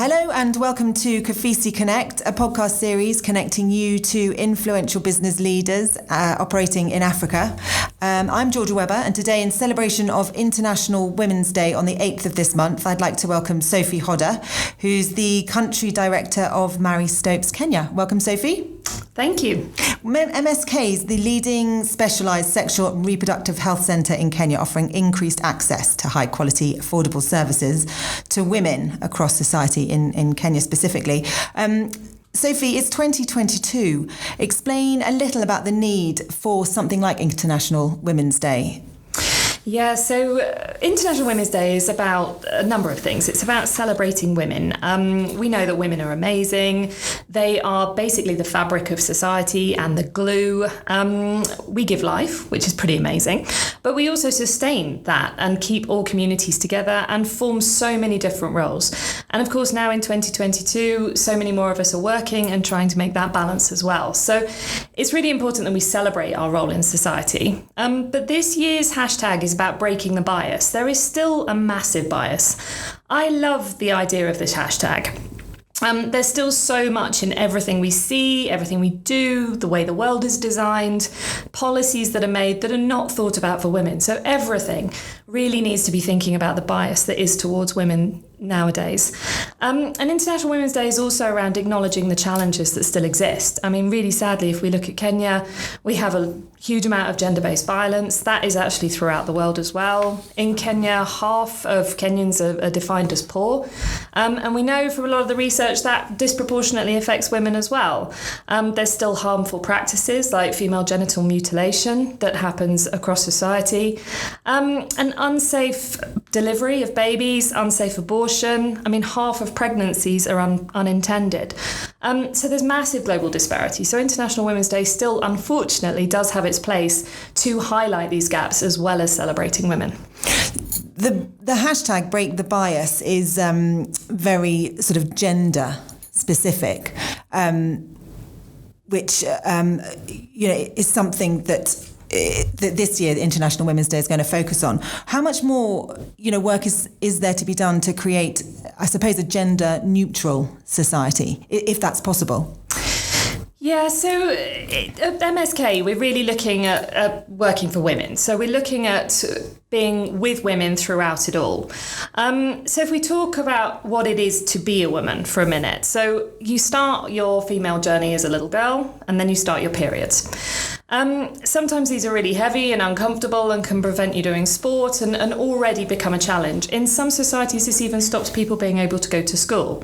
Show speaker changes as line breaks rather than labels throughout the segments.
Hello and welcome to KOFISI Connect, a podcast series connecting you to influential business leaders operating in Africa. I'm Georgia Webber, and today, in celebration of International Women's Day on the 8th of this month, I'd like to welcome Sophie Hodder, who's the Country Director of StopesKenya. Welcome, Sophie.
Thank you.
MSK is the leading specialised sexual and reproductive health centre in Kenya, offering increased access to high-quality, affordable services to women across society in Kenya specifically. Sophie, it's 2022. Explain a little about the need for something like International Women's Day.
Yeah, so International Women's Day is about a number of things. It's about celebrating women. We know that women are amazing. They are basically the fabric of society and the glue. We give life, which is pretty amazing, but we also sustain that and keep all communities together and form so many different roles. And of course, now in 2022, so many more of us are working and trying to make that balance as well. So it's really important that we celebrate our role in society. But this year's hashtag is about breaking the bias. There is still a massive bias. I love the idea of this hashtag. There's still so much in everything we see, everything we do, the way the world is designed, policies that are made that are not thought about for women. So everything really needs to be thinking about the bias that is towards women nowadays. And International Women's Day is also around acknowledging the challenges that still exist. I mean, really sadly, if we look at Kenya, we have a huge amount of gender-based violence. That is actually throughout the world as well. In Kenya, half of Kenyans are defined as poor. And we know from a lot of the research that disproportionately affects women as well. There's still harmful practices like female genital mutilation that happens across society. And unsafe delivery of babies, unsafe abortion. I mean, half of pregnancies are unintended. So there's massive global disparity. So International Women's Day still, unfortunately, does have its place to highlight these gaps as well as celebrating women.
The hashtag Break the Bias is very sort of gender specific, which is something that this year, the International Women's Day is going to focus on. How much more, work is there to be done to create, I suppose, a gender-neutral society, if that's possible?
Yeah, so at MSK, we're really looking at working for women. So we're looking at being with women throughout it all. So if we talk about what it is to be a woman for a minute. So you start your female journey as a little girl, and then you start your periods. Sometimes these are really heavy and uncomfortable and can prevent you doing sport and already become a challenge. In some societies, this even stops people being able to go to school.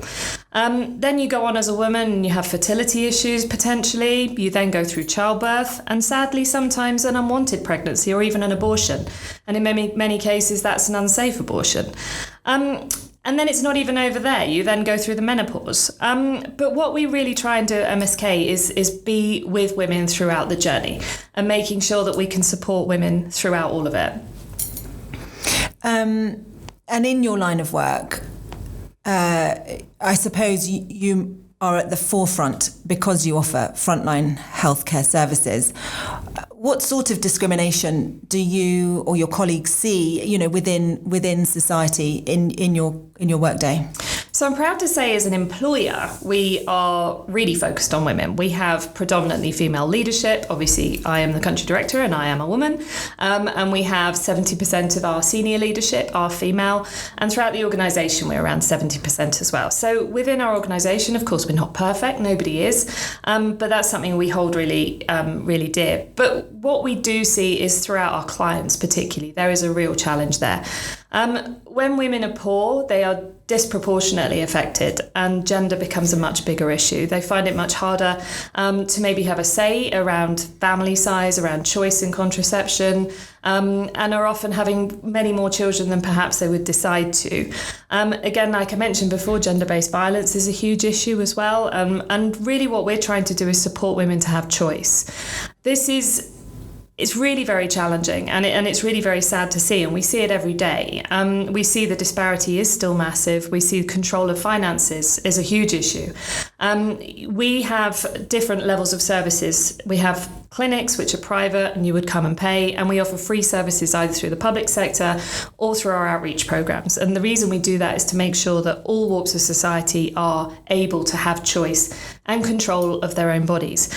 Then you go on as a woman and you have fertility issues potentially. You then go through childbirth and sadly sometimes an unwanted pregnancy or even an abortion. And in many cases, that's an unsafe abortion. And then it's not even over there. You then go through the menopause. But what we really try and do at MSK is be with women throughout the journey and making sure that we can support women throughout all of it. And
in your line of work, I suppose you are at the forefront because you offer frontline healthcare services. What sort of discrimination do you or your colleagues see, within society in your workday?
So I'm proud to say as an employer, we are really focused on women. We have predominantly female leadership. Obviously, I am the country director and I am a woman. And we have 70% of our senior leadership are female. And throughout the organisation, we're around 70% as well. So within our organisation, of course, we're not perfect. Nobody is. But that's something we hold really, really dear. But what we do see is throughout our clients particularly, there is a real challenge there. When women are poor, they are disproportionately affected and gender becomes a much bigger issue. They find it much harder to maybe have a say around family size, around choice in contraception, and are often having many more children than perhaps they would decide to. Again, like I mentioned before, gender-based violence is a huge issue as well. And really what we're trying to do is support women to have choice. It's really very challenging and it's really very sad to see, and we see it every day. We see the disparity is still massive. We see control of finances is a huge issue. We have different levels of services. We have clinics which are private and you would come and pay, and we offer free services either through the public sector or through our outreach programs. And the reason we do that is to make sure that all walks of society are able to have choice and control of their own bodies.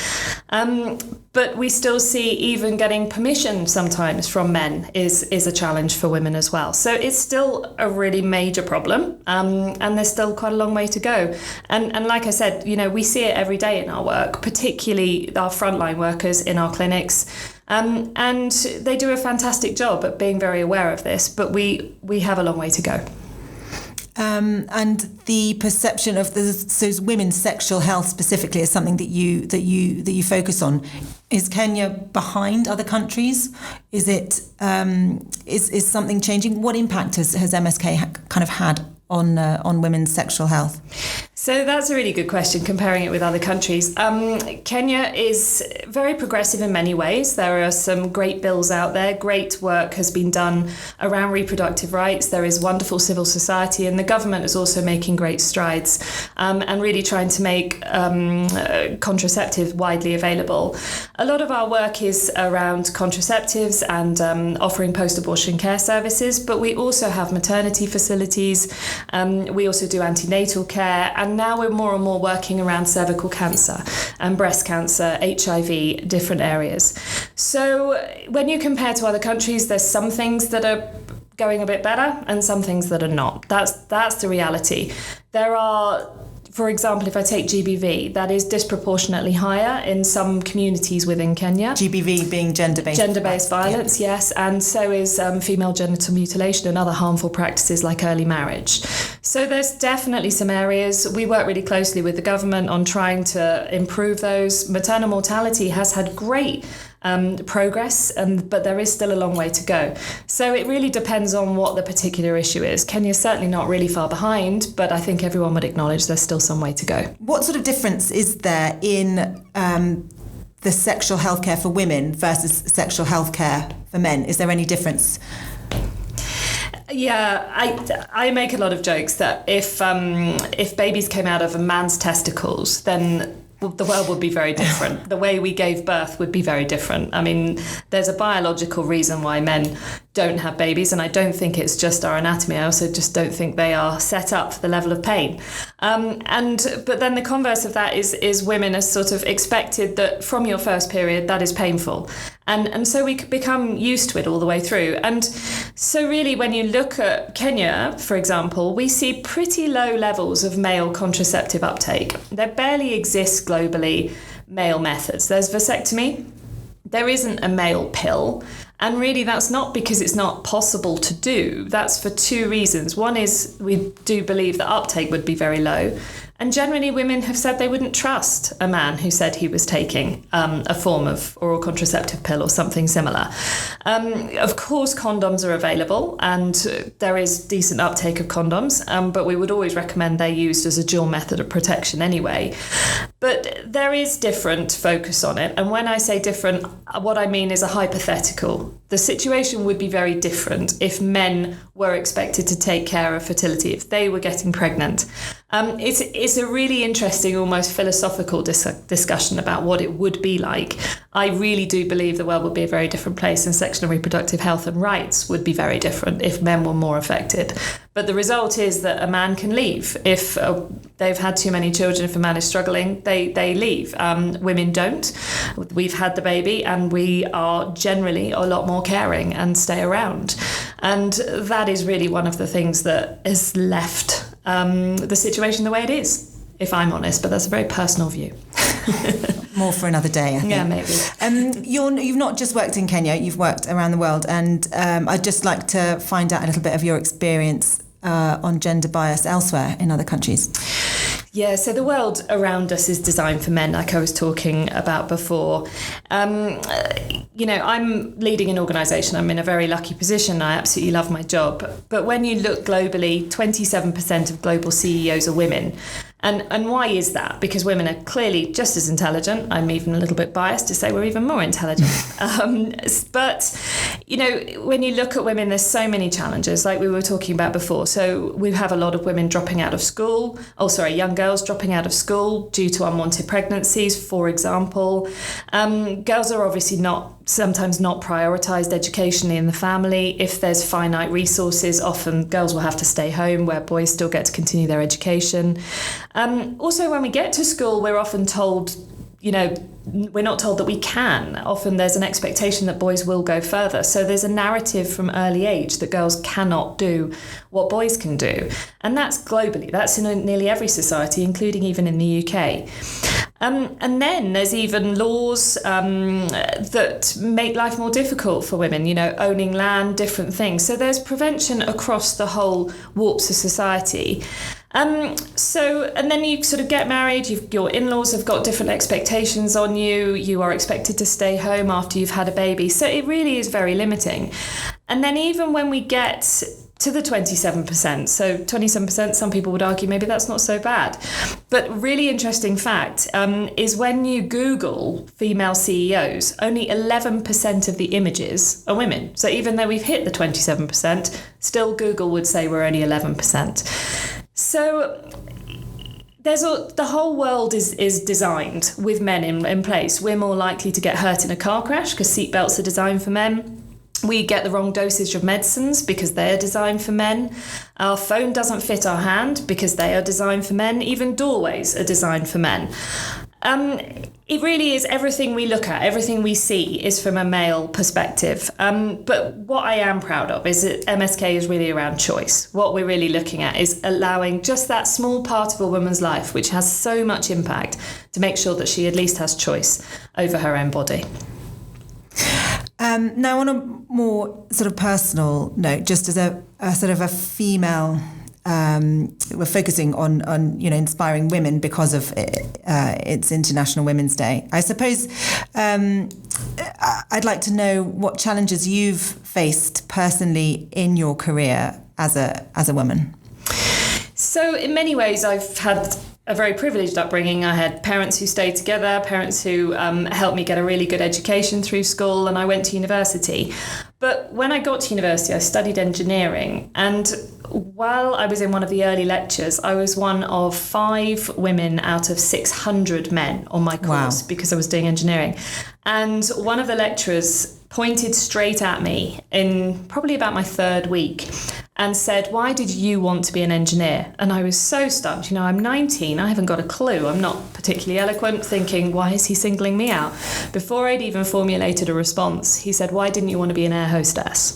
But we still see even getting permission sometimes from men is a challenge for women as well. So it's still a really major problem, and there's still quite a long way to go. And like I said, we see it every day in our work, particularly our frontline workers in our clinics. And they do a fantastic job at being very aware of this, but we have a long way to go.
And the perception of women's sexual health specifically is something that you focus on. Is Kenya behind other countries? Is it is something changing? What impact has MSK kind of had on women's sexual health?
So that's a really good question, comparing it with other countries. Kenya is very progressive in many ways. There are some great bills out there. Great work has been done around reproductive rights. There is wonderful civil society, and the government is also making great strides and really trying to make contraceptives widely available. A lot of our work is around contraceptives and offering post-abortion care services, but we also have maternity facilities. We also do antenatal care, and now we're more and more working around cervical cancer and breast cancer, HIV, different areas. So when you compare to other countries, there's some things that are going a bit better and some things that are not. That's the reality. There are, for example, if I take GBV, that is disproportionately higher in some communities within Kenya.
GBV being gender-based
violence, yeah. Yes, and so is female genital mutilation and other harmful practices like early marriage. So there's definitely some areas. We work really closely with the government on trying to improve those. Maternal mortality has had great progress, but there is still a long way to go. So it really depends on what the particular issue is. Kenya's certainly not really far behind, but I think everyone would acknowledge there's still some way to go. What
sort of difference is there in the sexual healthcare for women versus sexual healthcare for men? Is there any difference?
Yeah, I make a lot of jokes that if babies came out of a man's testicles, then the world would be very different. The way we gave birth would be very different. I mean, there's a biological reason why men don't have babies, and I don't think it's just our anatomy. I also just don't think they are set up for the level of pain. But then the converse of that is women are sort of expected that from your first period, that is painful. And so we could become used to it all the way through. And so really, when you look at Kenya, for example, we see pretty low levels of male contraceptive uptake. There barely exist globally male methods. There's vasectomy. There isn't a male pill. And really, that's not because it's not possible to do. That's for two reasons. One is we do believe that uptake would be very low. And generally, women have said they wouldn't trust a man who said he was taking a form of oral contraceptive pill or something similar. Of course, condoms are available, and there is decent uptake of condoms, but we would always recommend they're used as a dual method of protection anyway. But there is different focus on it. And when I say different, what I mean is a hypothetical. The situation would be very different if men were expected to take care of fertility, if they were getting pregnant. It's a really interesting, almost philosophical discussion about what it would be like. I really do believe the world would be a very different place, and sexual and reproductive health and rights would be very different if men were more affected. But the result is that a man can leave. If they've had too many children, if a man is struggling, they leave. Women don't. We've had the baby, and we are generally a lot more caring and stay around. And that is really one of the things that has left the situation the way it is, if I'm honest, but that's a very personal view.
More for another day, I think.
Yeah, maybe.
You've not just worked in Kenya, you've worked around the world, and I'd just like to find out a little bit of your experience on gender bias elsewhere in other countries.
Yeah, so the world around us is designed for men, like I was talking about before. I'm leading an organisation. I'm in a very lucky position. I absolutely love my job. But when you look globally, 27% of global CEOs are women. And why is that? Because women are clearly just as intelligent. I'm even a little bit biased to say we're even more intelligent. But, you know, when you look at women, there's so many challenges, like we were talking about before. So we have a lot of women dropping out of school. Young girls dropping out of school due to unwanted pregnancies, for example. Girls are obviously sometimes not prioritised educationally in the family. If there's finite resources, often girls will have to stay home where boys still get to continue their education. Also, when we get to school, we're often told, you know, we're not told that we can. Often there's an expectation that boys will go further. So there's a narrative from early age that girls cannot do what boys can do. And that's globally. That's in nearly every society, including even in the UK. And then there's even laws that make life more difficult for women, you know, owning land, different things. So there's prevention across the whole warps of society. And then you sort of get married, your in-laws have got different expectations on you, you are expected to stay home after you've had a baby. So it really is very limiting. And then even when we get to the 27%, so 27%, some people would argue maybe that's not so bad. But really interesting fact is when you Google female CEOs, only 11% of the images are women. So even though we've hit the 27%, still Google would say we're only 11%. So the whole world is designed with men in place. We're more likely to get hurt in a car crash because seatbelts are designed for men. We get the wrong dosage of medicines because they are designed for men. Our phone doesn't fit our hand because they are designed for men. Even doorways are designed for men. It really is everything we look at, everything we see is from a male perspective. But what I am proud of is that MSK is really around choice. What we're really looking at is allowing just that small part of a woman's life, which has so much impact, to make sure that she at least has choice over her own body.
Now, on a more sort of personal note, just as a sort of a female, we're focusing on you know, inspiring women because of it's International Women's Day. I suppose I'd like to know what challenges you've faced personally in your career as a woman.
So in many ways, I've had a very privileged upbringing. I had parents who stayed together, parents who helped me get a really good education through school, and I went to university. But when I got to university, I studied engineering. And while I was in one of the early lectures, I was one of 5 women out of 600 men on my course. Wow. Because I was doing engineering. And one of the lecturers pointed straight at me in probably about my 3rd week and said, "Why did you want to be an engineer?" And I was so stumped. You know, I'm 19, I haven't got a clue. I'm not particularly eloquent, thinking, why is he singling me out? Before I'd even formulated a response, he said, "Why didn't you want to be an air hostess?"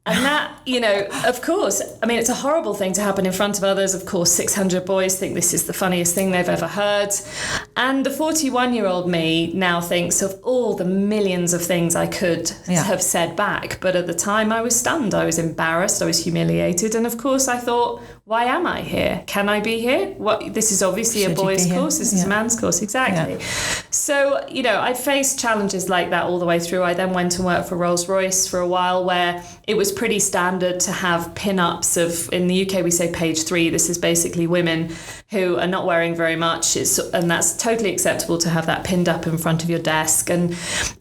And that, you know, of course, I mean, it's a horrible thing to happen in front of others. Of course, 600 boys think this is the funniest thing they've ever heard. And the 41-year-old me now thinks of all the millions of things I could have said back. But at the time, I was stunned. I was embarrassed. I was humiliated. And of course, I thought, why am I here? Can I be here? What? This is obviously a boys' course. This is a man's course. Exactly. Yeah. So, you know, I faced challenges like that all the way through. I then went to work for Rolls-Royce for a while, where it was pretty standard to have pin-ups of, in the UK we say page 3, this is basically women who are not wearing very much, and that's totally acceptable to have that pinned up in front of your desk. And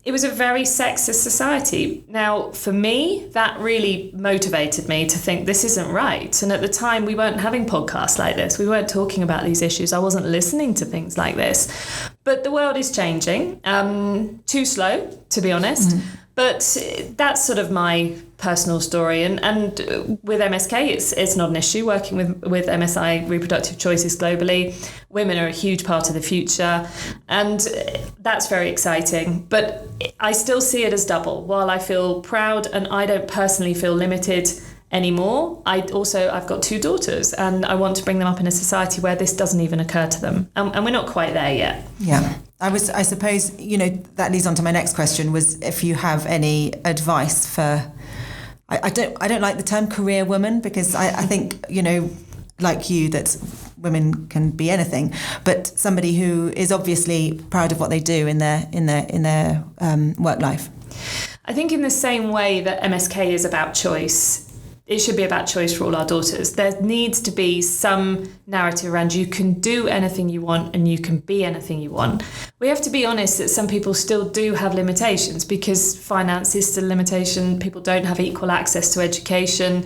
it was a very sexist society. Now, for me, that really motivated me to think this isn't right. And at the time, we weren't having podcasts like this. We weren't talking about these issues. I wasn't listening to things like this. But the world is changing, too slow, to be honest. Mm. But that's sort of my personal story. And with MSK, it's not an issue working with MSI reproductive choices globally. Women are a huge part of the future. And that's very exciting. But I still see it as double. While I feel proud and I don't personally feel limited anymore, I've got 2 daughters, and I want to bring them up in a society where this doesn't even occur to them. And we're not quite there yet.
Yeah. I suppose, you know, that leads on to my next question, was if you have any advice for, I don't like the term career woman, because I think, you know, like you, that women can be anything, but somebody who is obviously proud of what they do in their work life.
I think in the same way that MSK is about choice, it should be about choice for all our daughters. There needs to be some narrative around you can do anything you want and you can be anything you want. We have to be honest that some people still do have limitations because finance is still a limitation. People don't have equal access to education.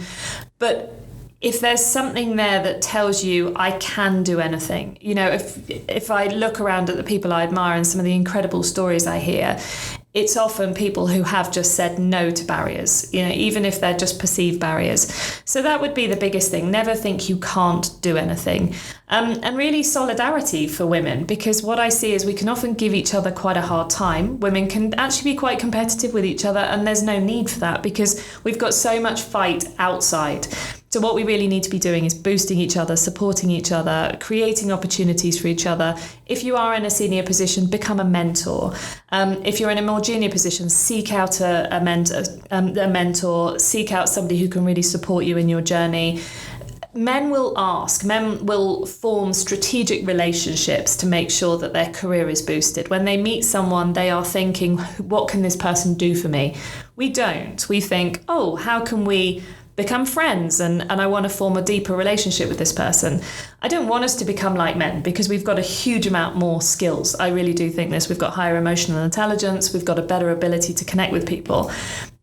But if there's something there that tells you I can do anything, if I look around at the people I admire and some of the incredible stories I hear, it's often people who have just said no to barriers, even if they're just perceived barriers. So that would be the biggest thing. Never think you can't do anything. And really solidarity for women, because what I see is we can often give each other quite a hard time. Women can actually be quite competitive with each other, and there's no need for that because we've got so much fight outside. So what we really need to be doing is boosting each other, supporting each other, creating opportunities for each other. If you are in a senior position, become a mentor. If you're in a more junior position, seek out a mentor, seek out somebody who can really support you in your journey. Men will form strategic relationships to make sure that their career is boosted. When they meet someone, they are thinking, what can this person do for me? We don't. We think, how can we become friends and I want to form a deeper relationship with this person. I don't want us to become like men because we've got a huge amount more skills. I really do think this. We've got higher emotional intelligence. We've got a better ability to connect with people.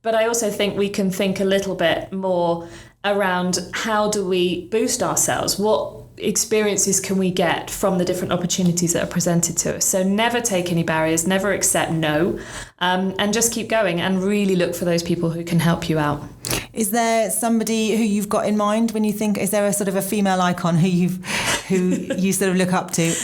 But I also think we can think a little bit more around how do we boost ourselves? What experiences can we get from the different opportunities that are presented to us? So never take any barriers, never accept no, and just keep going and really look for those people who can help you out.
Is there somebody who you've got in mind when you think, is there a sort of a female icon who you sort of look up to?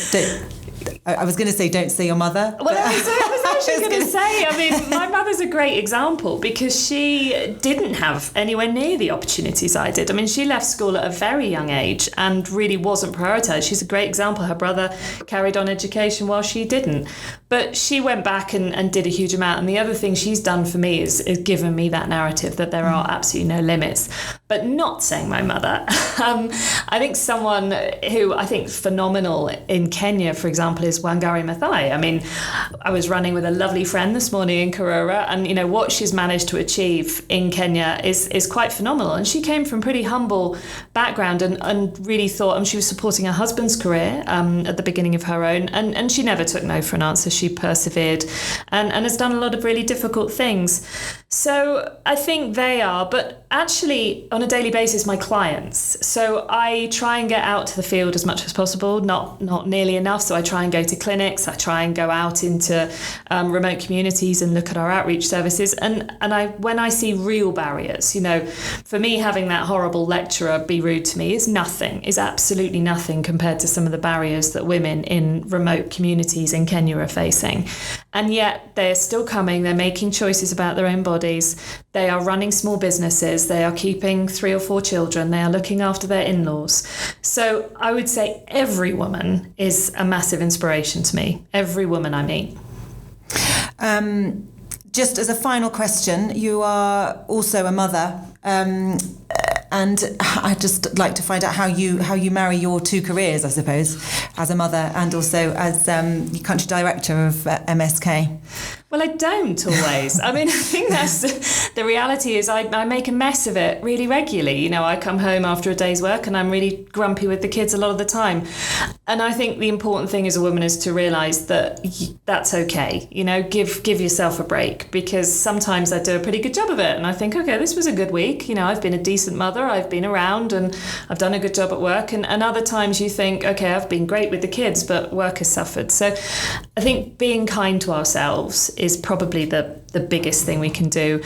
I was going to say, don't say your mother.
Well, I was actually going to say, my mother's a great example because she didn't have anywhere near the opportunities I did. She left school at a very young age and really wasn't prioritised. She's a great example. Her brother carried on education while she didn't. But she went back and did a huge amount. And the other thing she's done for me is given me that narrative that there are absolutely no limits. But not saying my mother. I think someone who I think phenomenal in Kenya, for example, is Wangari Maathai. I was running with a lovely friend this morning in Karura, and what she's managed to achieve in Kenya is quite phenomenal. And she came from pretty humble background and really thought, she was supporting her husband's career at the beginning of her own, and she never took no for an answer. She persevered and has done a lot of really difficult things. So I think they are, but actually on a daily basis, my clients. So I try and get out to the field as much as possible, not nearly enough. So I try and go to clinics. I try and go out into remote communities and look at our outreach services. And when I see real barriers, for me, having that horrible lecturer be rude to me is absolutely nothing compared to some of the barriers that women in remote communities in Kenya are facing. And yet they're still coming. They're making choices about their own bodies. They are running small businesses. They are keeping 3 or 4 children. They are looking after their in-laws. So I would say every woman is a massive inspiration to me. Every woman I meet.
Just as a final question, you are also a mother. And I'd just like to find out how you marry your 2 careers, I suppose, as a mother and also as country director of MSK.
Well, I don't always. I think that's the reality is I make a mess of it really regularly. I come home after a day's work and I'm really grumpy with the kids a lot of the time. And I think the important thing as a woman is to realise that that's okay. Give yourself a break, because sometimes I do a pretty good job of it. And I think, okay, this was a good week. I've been a decent mother. I've been around and I've done a good job at work. And other times you think, okay, I've been great with the kids, but work has suffered. So I think being kind to ourselves is probably the biggest thing we can do.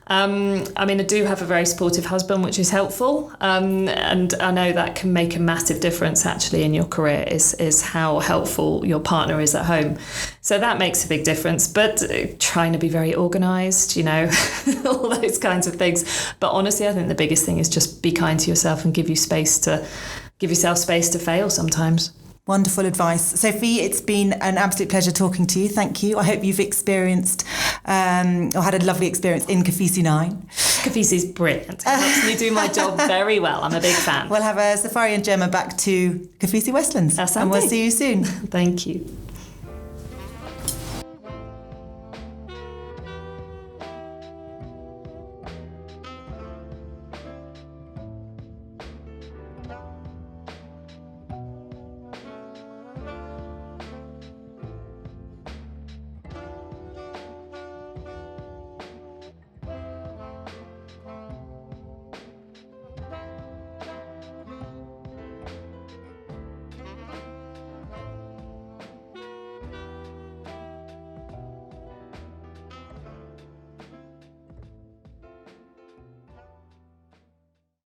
I do have a very supportive husband, which is helpful. And I know that can make a massive difference actually in your career is how helpful your partner is at home. So that makes a big difference. But trying to be very organised, all those kinds of things. But honestly, I think the biggest thing is just be kind to yourself and give yourself space to fail sometimes.
Wonderful advice. Sophie, it's been an absolute pleasure talking to you. Thank you. I hope you've experienced or had a lovely experience in KOFISI 9.
KOFISI's brilliant. It helps me do my job very well. I'm a big fan.
We'll have a Safari and Gemma back to KOFISI Westlands.
That's
and we'll see you soon.
Thank you.